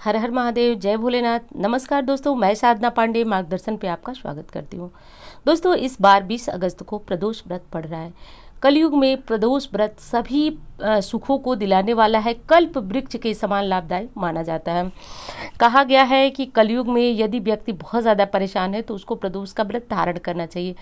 हर हर महादेव, जय भोलेनाथ। नमस्कार दोस्तों, मैं साधना पांडे मार्गदर्शन पे आपका स्वागत करती हूँ। दोस्तों, इस बार 20 अगस्त को प्रदोष व्रत पड़ रहा है। कलयुग में प्रदोष व्रत सभी सुखों को दिलाने वाला है। कल्प वृक्ष के समान लाभदायक माना जाता है। कहा गया है कि कलयुग में यदि व्यक्ति बहुत ज़्यादा परेशान है तो उसको प्रदोष का व्रत धारण करना चाहिए।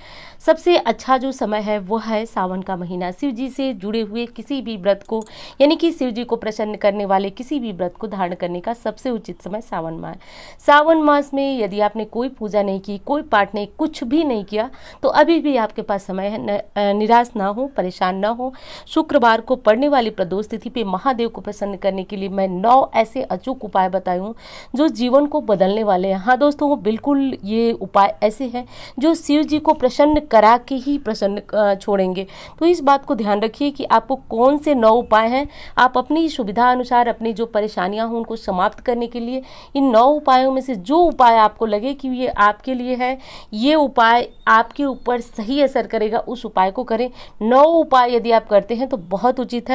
सबसे अच्छा जो समय है वो है सावन का महीना। शिव जी से जुड़े हुए किसी भी व्रत को, यानी कि शिव जी को प्रसन्न करने वाले किसी भी व्रत को धारण करने का सबसे उचित समय सावन माह है। सावन मास में यदि आपने कोई पूजा नहीं की, कोई पाठ नहीं, कुछ भी नहीं किया, तो अभी भी आपके पास समय है। निराश ना हो, परेशान ना हो। शुक्रवार को पड़ने वाली प्रदोष तिथि पे महादेव को प्रसन्न करने के लिए मैं 9 ऐसे अचूक उपाय बताई हूँ जो जीवन को बदलने वाले हैं। हाँ दोस्तों, बिल्कुल ये उपाय ऐसे हैं जो शिव जी को प्रसन्न करा के ही प्रसन्न छोड़ेंगे। तो इस बात को ध्यान रखिए कि आपको कौन से 9 उपाय हैं। आप अपनी सुविधा अनुसार अपनी जो परेशानियां हों उनको समाप्त करने के लिए इन 9 उपायों में से जो उपाय आपको लगे कि ये आपके लिए है, ये उपाय आपके ऊपर सही असर करेगा, उस उपाय को करें। 9 उपाय यदि आप करते हैं तो बहुत उचित है।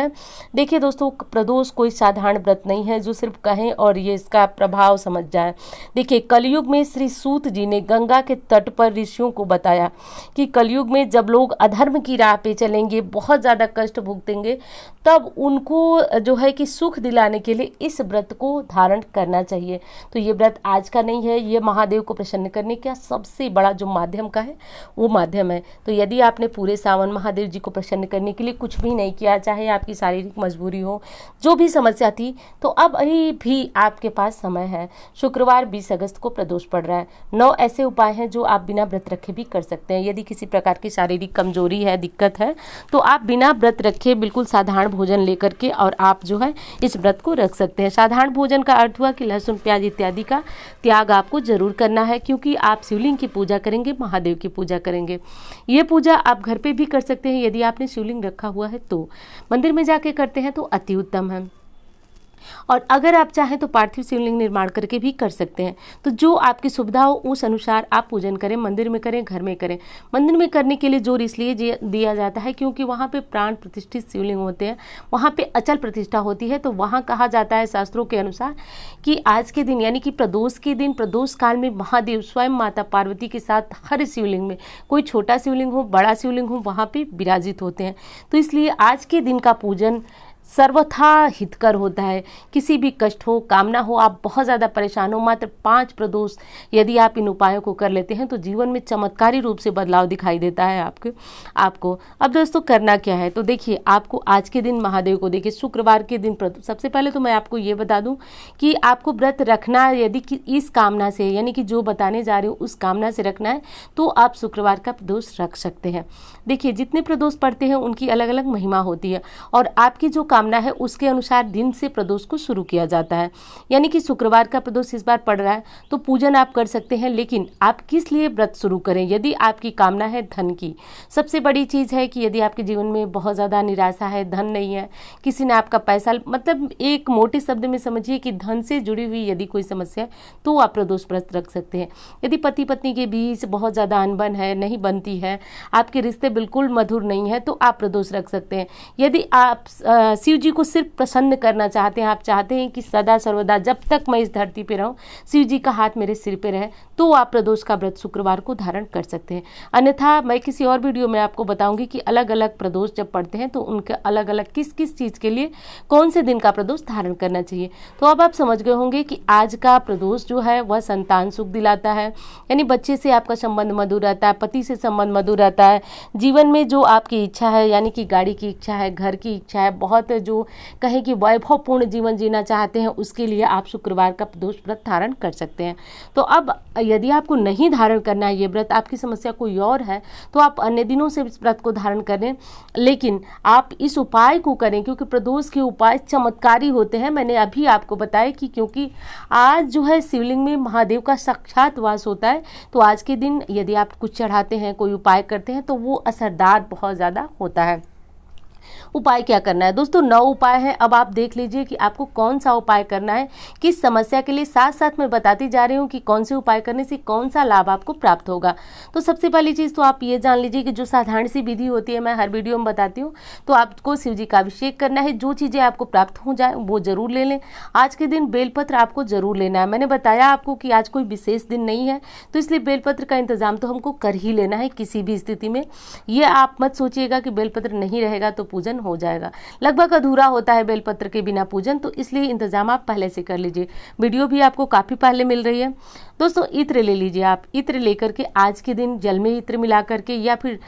देखिए दोस्तों, प्रदोष कोई साधारण व्रत नहीं है जो सिर्फ कहें और ये इसका प्रभाव समझ जाए। देखिए, कलयुग में श्री सूत जी ने गंगा के तट पर ऋषियों को बताया कि कलयुग में जब लोग अधर्म की राह पे चलेंगे, बहुत ज़्यादा कष्ट भुगतेंगे, तब उनको जो है कि सुख दिलाने के लिए इस व्रत को धारण करना चाहिए। तो ये व्रत आज का नहीं है, ये महादेव को प्रसन्न करने का सबसे बड़ा जो माध्यम का है वो माध्यम है। तो यदि आपने पूरे सावन महादेव जी को प्रसन्न करने के लिए कुछ भी नहीं किया, चाहे आपकी शारीरिक मजबूरी हो, जो भी समस्या थी, तो अब अभी भी आपके पास समय है। शुक्रवार 20 अगस्त को प्रदोष पड़ रहा है। 9 ऐसे उपाय हैं जो आप बिना व्रत रखे भी कर सकते हैं। यदि किसी प्रकार की शारीरिक कमजोरी है, दिक्कत है, तो आप बिना व्रत रखे बिल्कुल साधारण भोजन लेकर के और आप जो है इस व्रत को रख सकते हैं। साधारण भोजन का अर्थ हुआ कि लहसुन, प्याज इत्यादि का त्याग आपको जरूर करना है, क्योंकि आप शिवलिंग की पूजा करेंगे, महादेव की पूजा करेंगे। ये पूजा आप घर पे भी कर सकते हैं यदि आपने शिवलिंग रखा हुआ है तो। मंदिर में जाके करते हैं तो अति उत्तम है। और अगर आप चाहें तो पार्थिव शिवलिंग निर्माण करके भी कर सकते हैं। तो जो आपकी सुविधा हो उस अनुसार आप पूजन करें, मंदिर में करें, घर में करें। मंदिर में करने के लिए जोर इसलिए दिया जाता है क्योंकि वहाँ पे प्राण प्रतिष्ठित शिवलिंग होते हैं, वहाँ पे अचल प्रतिष्ठा होती है। तो वहाँ कहा जाता है शास्त्रों के अनुसार कि आज के दिन, यानी कि प्रदोष के दिन, प्रदोष काल में महादेव स्वयं माता पार्वती के साथ हर शिवलिंग में, कोई छोटा शिवलिंग हो, बड़ा शिवलिंग हो, वहाँ पे विराजित होते हैं। तो इसलिए आज के दिन का पूजन सर्वथा हितकर होता है। किसी भी कष्ट हो, कामना हो, आप बहुत ज़्यादा परेशान हो, मात्र 5 प्रदोष यदि आप इन उपायों को कर लेते हैं तो जीवन में चमत्कारी रूप से बदलाव दिखाई देता है आपको। अब दोस्तों, करना क्या है? तो देखिए, आपको आज के दिन महादेव को, देखिए शुक्रवार के दिन सबसे पहले तो मैं आपको ये बता दूं कि आपको व्रत रखना है यदि कि इस कामना से, यानी कि जो बताने जा रही हूँ उस कामना से रखना है, तो आप शुक्रवार का प्रदोष रख सकते हैं। देखिए, जितने प्रदोष पड़ते हैं उनकी अलग अलग महिमा होती है और आपकी जो कामना है उसके अनुसार दिन से प्रदोष को शुरू किया जाता है। यानी कि शुक्रवार का प्रदोष इस बार पड़ रहा है तो पूजन आप कर सकते हैं, लेकिन आप किस लिए व्रत शुरू करें? यदि आपकी कामना है धन की, सबसे बड़ी चीज़ है कि यदि आपके जीवन में बहुत ज़्यादा निराशा है, धन नहीं है, किसी ने आपका पैसा, मतलब एक मोटे शब्द में समझिए कि धन से जुड़ी हुई यदि कोई समस्या है तो आप प्रदोष व्रत रख सकते हैं। यदि पति पत्नी के बीच बहुत ज़्यादा अनबन है, नहीं बनती है, आपके रिश्ते बिल्कुल मधुर नहीं है, तो आप प्रदोष रख सकते हैं। यदि आप शिव जी को सिर्फ प्रसन्न करना चाहते हैं, आप चाहते हैं कि सदा सर्वदा जब तक मैं इस धरती पे रहूं शिव जी का हाथ मेरे सिर पे रहे, तो आप प्रदोष का व्रत शुक्रवार को धारण कर सकते हैं। अन्यथा मैं किसी और वीडियो में आपको बताऊंगी कि अलग अलग प्रदोष जब पड़ते हैं तो उनके अलग अलग किस किस चीज़ के लिए कौन से दिन का प्रदोष धारण करना चाहिए। तो अब आप समझ गए होंगे कि आज का प्रदोष जो है वह संतान सुख दिलाता है, यानी बच्चे से आपका संबंध मधुर रहता है, पति से संबंध मधुर रहता है, जीवन में जो आपकी इच्छा है, यानी कि गाड़ी की इच्छा है, घर की इच्छा है, बहुत जो कहें कि वैभवपूर्ण जीवन जीना चाहते हैं, उसके लिए आप शुक्रवार का प्रदोष व्रत धारण कर सकते हैं। तो अब यदि आपको नहीं धारण करना है ये व्रत, आपकी समस्या कोई और है, तो आप अन्य दिनों से इस व्रत को धारण करें, लेकिन आप इस उपाय को करें क्योंकि प्रदोष के उपाय चमत्कारी होते हैं। मैंने अभी आपको बताया कि क्योंकि आज जो है शिवलिंग में महादेव का साक्षात वास होता है, तो आज के दिन यदि आप कुछ चढ़ाते हैं, कोई उपाय करते हैं, तो वो असरदार बहुत ज़्यादा होता है। उपाय क्या करना है दोस्तों, 9 उपाय हैं। अब आप देख लीजिए कि आपको कौन सा उपाय करना है, किस समस्या के लिए। साथ साथ मैं बताती जा रही हूँ कि कौन से उपाय करने से कौन सा लाभ आपको प्राप्त होगा। तो सबसे पहली चीज़ तो आप ये जान लीजिए कि जो साधारण सी विधि होती है, मैं हर वीडियो में बताती हूँ, तो आपको शिव जी का अभिषेक करना है। जो चीज़ें आपको प्राप्त हो जाए वो जरूर ले लें। आज के दिन बेलपत्र आपको जरूर लेना है। मैंने बताया आपको कि आज कोई विशेष दिन नहीं है, तो इसलिए बेलपत्र का इंतजाम तो हमको कर ही लेना है किसी भी स्थिति में। ये आप मत सोचिएगा कि बेलपत्र नहीं रहेगा तो पूजन हो जाएगा, लगभग अधूरा होता है बेलपत्र के बिना पूजन। तो इसलिए इंतजाम आप पहले से कर लीजिए। वीडियो भी आपको काफ़ी पहले मिल रही है। दोस्तों इत्र ले लीजिए आप। इत्र लेकर के आज के दिन जल में इत्र मिला करके या फिर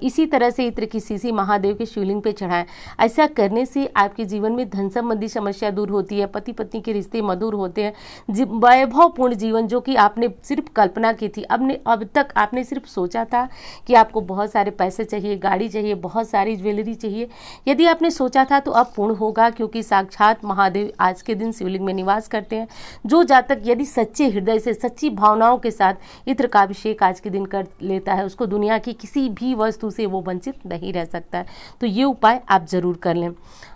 इसी तरह से इत्र की शीशी महादेव के शिवलिंग पे चढ़ाएं। ऐसा करने से आपके जीवन में धन संबंधी समस्या दूर होती है, पति पत्नी के रिश्ते मधुर होते हैं, वैभवपूर्ण जीवन जो कि आपने सिर्फ कल्पना की थी, अब तक आपने सिर्फ सोचा था कि आपको बहुत सारे पैसे चाहिए, गाड़ी चाहिए, बहुत सारी ज्वेलरी चाहिए। यदि आपने सोचा था तो अब पूर्ण होगा, क्योंकि साक्षात महादेव आज के दिन शिवलिंग में निवास करते हैं। जो जातक यदि सच्चे हृदय से, सच्ची भावनाओं के साथ इत्र का अभिषेक आज के दिन कर लेता है, उसको दुनिया की किसी भी वस्तु से वो वंचित नहीं रह सकता है। तो ये उपाय आप जरूर कर लें।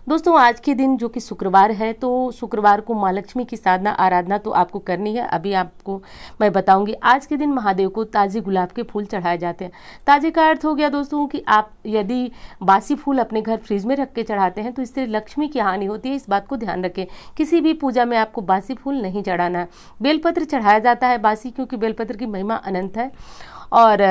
दोस्तों आज के दिन जो कि शुक्रवार है, तो शुक्रवार को माँ लक्ष्मी की साधना आराधना तो आपको करनी है। अभी आपको मैं बताऊंगी। आज के दिन महादेव को ताजे गुलाब के फूल चढ़ाए जाते हैं। ताजे का अर्थ हो गया दोस्तों कि आप यदि बासी फूल अपने घर फ्रिज में रख के चढ़ाते हैं तो इससे लक्ष्मी की हानि होती है। इस बात को ध्यान रखें। किसी भी पूजा में आपको बासी फूल नहीं चढ़ाना है। बेलपत्र चढ़ाया जाता है बासी, क्योंकि बेलपत्र की महिमा अनंत है। और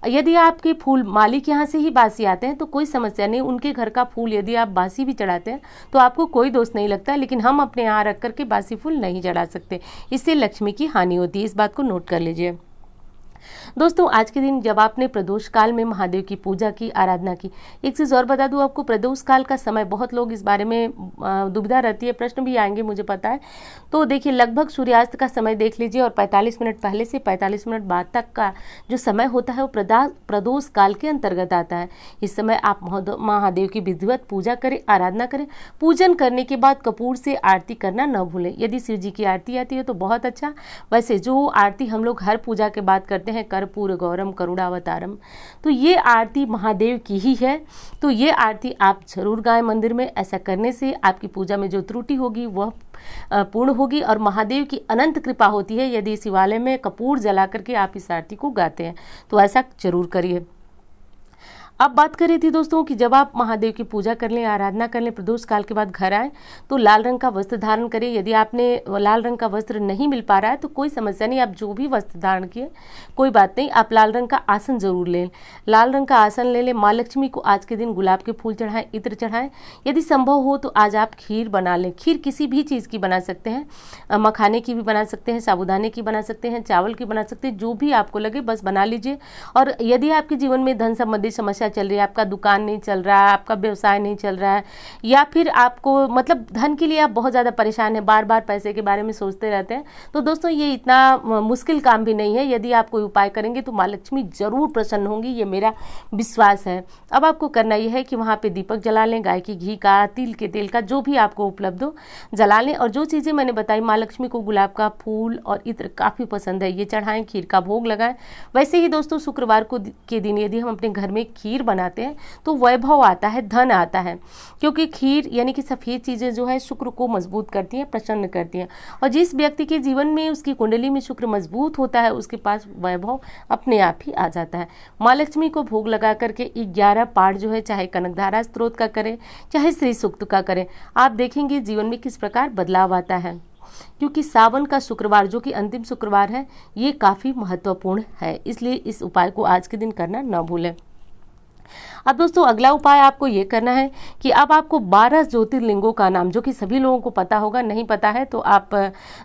यदि आपके फूल मालिक यहाँ से ही बासी आते हैं तो कोई समस्या नहीं। उनके घर का फूल यदि आप बासी भी चढ़ाते हैं तो आपको कोई दोष नहीं लगता, लेकिन हम अपने यहाँ रख करके बासी फूल नहीं चढ़ा सकते, इससे लक्ष्मी की हानि होती है। इस बात को नोट कर लीजिए। दोस्तों आज के दिन जब आपने प्रदोष काल में महादेव की पूजा की, आराधना की, एक चीज़ और बता दूं आपको, प्रदोष काल का समय, बहुत लोग इस बारे में दुविधा रहती है, प्रश्न भी आएंगे मुझे पता है। तो देखिए लगभग सूर्यास्त का समय देख लीजिए और 45 मिनट पहले से 45 मिनट बाद तक का जो समय होता है वो प्रदोष काल के अंतर्गत आता है। इस समय आप महादेव की विधिवत पूजा करें, आराधना करें। पूजन करने के बाद कपूर से आरती करना न भूलें। यदि शिव जी की आरती आती है तो बहुत अच्छा। वैसे जो आरती हम लोग हर पूजा के बाद करते हैं, कर्पूर गौरम करुणावतारम, तो ये आरती महादेव की ही है। तो ये आरती आप जरूर गाएं मंदिर में। ऐसा करने से आपकी पूजा में जो त्रुटि होगी वह पूर्ण होगी और महादेव की अनंत कृपा होती है यदि शिवालय में कपूर जला करके आप इस आरती को गाते हैं। तो ऐसा जरूर करिए। अब बात कर रही थी दोस्तों कि जब आप महादेव की पूजा कर लें, आराधना कर लें, प्रदोष काल के बाद घर आए तो लाल रंग का वस्त्र धारण करें। यदि आपने लाल रंग का वस्त्र नहीं मिल पा रहा है तो कोई समस्या नहीं, आप जो भी वस्त्र धारण किए कोई बात नहीं, आप लाल रंग का आसन जरूर लें। लाल रंग का आसन ले लें। माँ लक्ष्मी को आज के दिन गुलाब के फूल चढ़ाएं, इत्र चढ़ाएं। यदि संभव हो तो आज आप खीर बना लें। खीर किसी भी चीज़ की बना सकते हैं, मखाने की भी बना सकते हैं, साबूदाने की बना सकते हैं, चावल की बना सकते हैं, जो भी आपको लगे बस बना लीजिए। और यदि आपके जीवन में धन संबंधी समस्या चल रही है, आपका दुकान नहीं चल रहा है, आपका व्यवसाय नहीं चल रहा है, या फिर आपको मतलब धन के लिए आप बहुत ज़्यादा परेशान हैं, बार बार पैसे के बारे में सोचते रहते हैं, तो दोस्तों ये इतना मुश्किल काम भी नहीं है। यदि आप कोई उपाय करेंगे तो माँ लक्ष्मी जरूर प्रसन्न होंगी, ये मेरा विश्वास है। अब आपको करना यह है कि वहाँ पे दीपक जला लें, गाय के घी का, तिल के तेल का, जो भी आपको उपलब्ध हो जला लें। और जो चीज़ें मैंने बताई, माँ लक्ष्मी को गुलाब का फूल और इत्र काफ़ी पसंद है, ये चढ़ाएं, खीर का भोग लगाएं। वैसे ही दोस्तों शुक्रवार को के दिन यदि हम अपने घर में खीर बनाते हैं तो वैभव आता है, धन आता है, क्योंकि खीर यानी कि सफ़ेद चीज़ें जो है शुक्र को मजबूत करती हैं, प्रसन्न करती हैं। और जिस व्यक्ति के जीवन में उसकी कुंडली में शुक्र मजबूत होता है उसके पास वैभव अपने आप ही आ जाता है। माँ लक्ष्मी को भोग लगा करके 11 पाठ जो है, चाहे कनकधारा स्तोत्र का करें, चाहे श्री सूक्त का करें, आप देखेंगे जीवन में किस प्रकार बदलाव आता है। क्योंकि सावन का शुक्रवार जो कि अंतिम शुक्रवार है, ये काफ़ी महत्वपूर्ण है, इसलिए इस उपाय को आज के दिन करना न भूलें। अब दोस्तों अगला उपाय आपको ये करना है कि अब आपको 12 ज्योतिर्लिंगों का नाम, जो कि सभी लोगों को पता होगा, नहीं पता है तो आप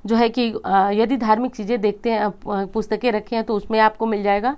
जो है कि यदि धार्मिक चीज़ें देखते हैं, पुस्तकें रखे हैं तो उसमें आपको मिल जाएगा,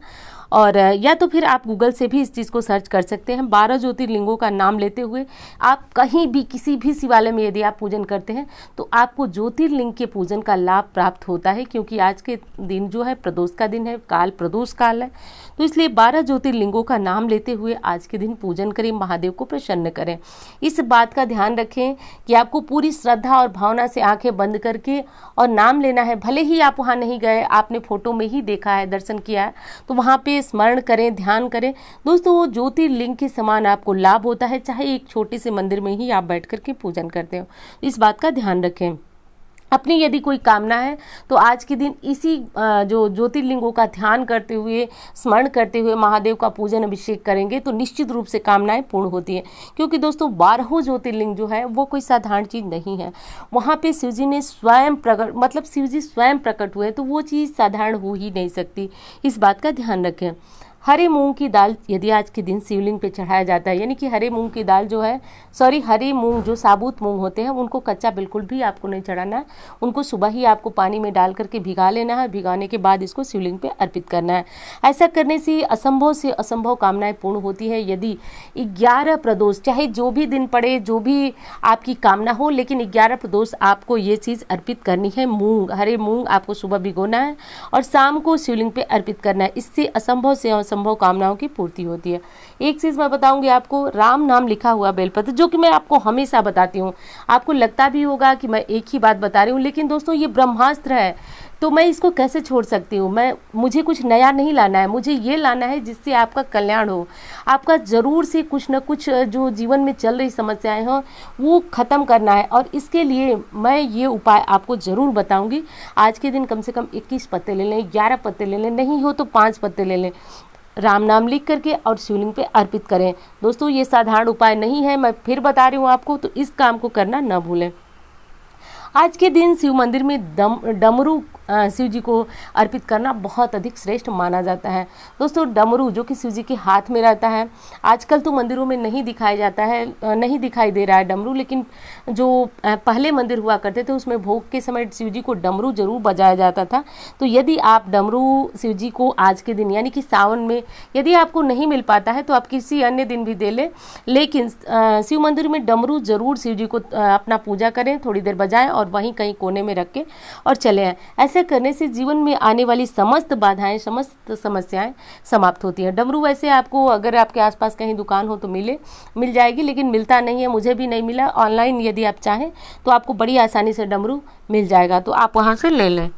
और या तो फिर आप गूगल से भी इस चीज़ को सर्च कर सकते हैं। 12 ज्योतिर्लिंगों का नाम लेते हुए आप कहीं भी किसी भी शिवालय में यदि आप पूजन करते हैं तो आपको ज्योतिर्लिंग के पूजन का लाभ प्राप्त होता है, क्योंकि आज के दिन जो है प्रदोष का दिन है, काल प्रदोष काल है। तो इसलिए 12 ज्योतिर्लिंगों का नाम लेते हुए आज के दिन पूजन करें, महादेव को प्रसन्न करें। इस बात का ध्यान रखें कि आपको पूरी श्रद्धा और भावना से आंखें बंद करके और नाम लेना है। भले ही आप वहाँ नहीं गए, आपने फोटो में ही देखा है, दर्शन किया है, तो वहाँ पे के स्मरण करें, ध्यान करें दोस्तों, वो ज्योतिर्लिंग के समान आपको लाभ होता है, चाहे एक छोटे से मंदिर में ही आप बैठ कर के पूजन करते हो। इस बात का ध्यान रखें। अपनी यदि कोई कामना है तो आज के दिन इसी जो ज्योतिर्लिंगों का ध्यान करते हुए, स्मरण करते हुए महादेव का पूजन अभिषेक करेंगे तो निश्चित रूप से कामनाएं पूर्ण होती हैं। क्योंकि दोस्तों 12 ज्योतिर्लिंग जो है वो कोई साधारण चीज़ नहीं है। वहाँ पे शिव जी ने स्वयं प्रकट, मतलब शिव जी स्वयं प्रकट हुए, तो वो चीज़ साधारण हो ही नहीं सकती। इस बात का ध्यान रखें। हरे मूंग की दाल यदि आज के दिन शिवलिंग पे चढ़ाया जाता है, यानी कि हरे मूंग की दाल जो है, हरे मूंग जो साबुत मूंग होते हैं उनको कच्चा बिल्कुल भी आपको नहीं चढ़ाना है। उनको सुबह ही आपको पानी में डाल करके भिगा लेना है। भिगाने के बाद इसको शिवलिंग पे अर्पित करना है। ऐसा करने से असंभव कामनाएं पूर्ण होती है। यदि 11 प्रदोष, चाहे जो भी दिन पड़े, जो भी आपकी कामना हो, लेकिन 11 प्रदोष आपको ये चीज़ अर्पित करनी है। हरे मूंग आपको सुबह भिगोना है और शाम को शिवलिंग पे अर्पित करना है। इससे असंभव से असंभव कामनाओं की पूर्ति होती है। एक चीज़ मैं बताऊंगी आपको, राम नाम लिखा हुआ बेलपत्र, जो कि मैं आपको हमेशा बताती हूँ। आपको लगता भी होगा कि मैं एक ही बात बता रही हूँ, लेकिन दोस्तों ये ब्रह्मास्त्र है, तो मैं इसको कैसे छोड़ सकती हूँ। मुझे कुछ नया नहीं लाना है, मुझे ये लाना है जिससे आपका कल्याण हो। आपका ज़रूर से कुछ न कुछ जो जीवन में चल रही समस्याएं हों वो ख़त्म करना है, और इसके लिए मैं ये उपाय आपको ज़रूर बताऊंगी। आज के दिन कम से कम 21 पत्ते ले लें, 11 पत्ते ले लें, नहीं हो तो 5 पत्ते ले लें, राम नाम लिख करके और शिवलिंग पे अर्पित करें। दोस्तों ये साधारण उपाय नहीं है, मैं फिर बता रही हूँ आपको, तो इस काम को करना न भूलें। आज के दिन शिव मंदिर में डमरू शिव जी को अर्पित करना बहुत अधिक श्रेष्ठ माना जाता है। दोस्तों डमरू जो कि शिव जी के हाथ में रहता है, आजकल तो मंदिरों में नहीं दिखाया जाता है, नहीं दिखाई दे रहा है डमरू, लेकिन जो पहले मंदिर हुआ करते थे उसमें भोग के समय शिव जी को डमरू जरूर बजाया जाता था। तो यदि आप डमरू शिव जी को आज के दिन यानी कि सावन में यदि आपको नहीं मिल पाता है तो आप किसी अन्य दिन भी दे लें, लेकिन शिव मंदिर में डमरू जरूर शिव जी को अपना पूजा करें, थोड़ी देर बजाएं और वहीं कहीं कोने में रख के और चले आएं। ऐसे करने से जीवन में आने वाली समस्त बाधाएं, समस्त समस्याएं समाप्त होती हैं। डमरू वैसे आपको अगर आपके आसपास कहीं दुकान हो तो मिल जाएगी, लेकिन मिलता नहीं है, मुझे भी नहीं मिला। ऑनलाइन यदि आप चाहें तो आपको बड़ी आसानी से डमरू मिल जाएगा, तो आप वहाँ से ले लें।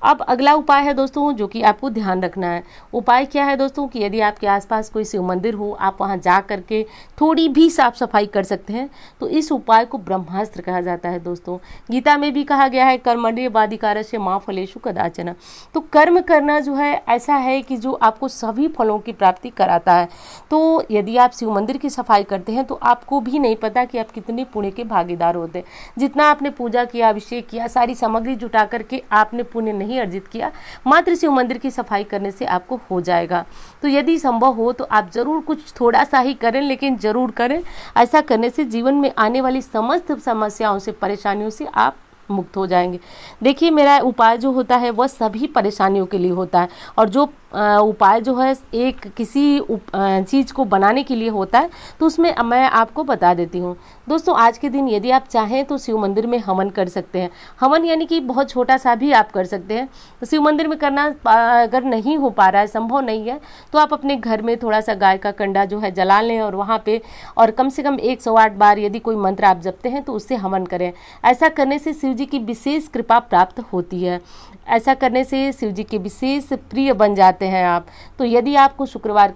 अब अगला उपाय है दोस्तों जो कि आपको ध्यान रखना है। उपाय क्या है दोस्तों कि यदि आपके आसपास कोई शिव मंदिर हो, आप वहां जा करके थोड़ी भी साफ सफाई कर सकते हैं, तो इस उपाय को ब्रह्मास्त्र कहा जाता है। दोस्तों गीता में भी कहा गया है कर्मण्येवाधिकारस्य मा फलेषु कदाचन। तो कर्म करना जो है ऐसा है कि जो आपको सभी फलों की प्राप्ति कराता है। तो यदि आप शिव मंदिर की सफाई करते हैं तो आपको भी नहीं पता कि आप कितने पुण्य के भागीदार होते हैं। जितना आपने पूजा किया, अभिषेक किया, सारी सामग्री जुटा करके आपने पुण्य नहीं अर्जित किया, मात्र शिव मंदिर की सफाई करने से आपको हो जाएगा। तो यदि संभव हो तो आप जरूर कुछ थोड़ा सा ही करें, लेकिन जरूर करें। ऐसा करने से जीवन में आने वाली समस्त समस्याओं से, परेशानियों से आप मुक्त हो जाएंगे। देखिए मेरा उपाय जो होता है वह सभी परेशानियों के लिए होता है, और जो उपाय जो है एक किसी चीज़ को बनाने के लिए होता है, तो उसमें मैं आपको बता देती हूँ। दोस्तों आज के दिन यदि आप चाहें तो शिव मंदिर में हवन कर सकते हैं। हवन यानी कि बहुत छोटा सा भी आप कर सकते हैं। तो शिव मंदिर में करना अगर नहीं हो पा रहा है, संभव नहीं है, तो आप अपने घर में थोड़ा सा गाय का कंडा जो है जला लें और वहाँ पे और कम से कम 108 बार यदि कोई मंत्र आप जपते हैं तो उससे हवन करें। ऐसा करने से शिव जी की विशेष कृपा प्राप्त होती है। ऐसा करने से शिव जी के विशेष प्रिय बन जाते हैं आप। तो यदि आपको शुक्रवार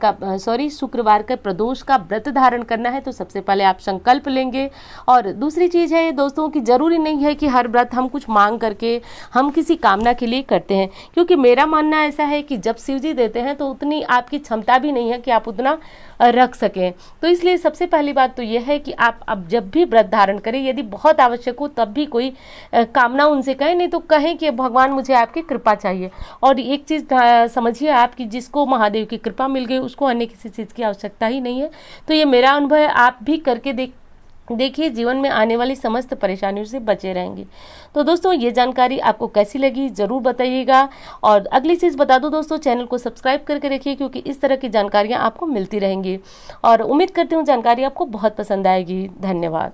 का प्रदोष का व्रत धारण करना है तो सबसे पहले आप संकल्प लेंगे। और दूसरी चीज़ है दोस्तों कि जरूरी नहीं है कि हर व्रत हम कुछ मांग करके हम किसी कामना के लिए करते हैं, क्योंकि मेरा मानना ऐसा है कि जब शिव जी देते हैं तो उतनी आपकी क्षमता भी नहीं है कि आप उतना रख सकें। तो इसलिए सबसे पहली बात तो यह है कि आप अब जब भी व्रत धारण करें, यदि बहुत आवश्यक हो तब भी कोई कामना उनसे कहें, नहीं तो कहें कि भगवान मुझे आपकी कृपा चाहिए। और एक चीज़ समझिए आप कि जिसको महादेव की कृपा मिल गई उसको अन्य किसी चीज़ की आवश्यकता ही नहीं है। तो ये मेरा अनुभव है, आप भी करके देखिए, जीवन में आने वाली समस्त परेशानियों से बचे रहेंगे। तो दोस्तों ये जानकारी आपको कैसी लगी ज़रूर बताइएगा। और अगली चीज़ बता दो दोस्तों, चैनल को सब्सक्राइब करके रखिए, क्योंकि इस तरह की जानकारियाँ आपको मिलती रहेंगी। और उम्मीद करती हूँ जानकारी आपको बहुत पसंद आएगी। धन्यवाद।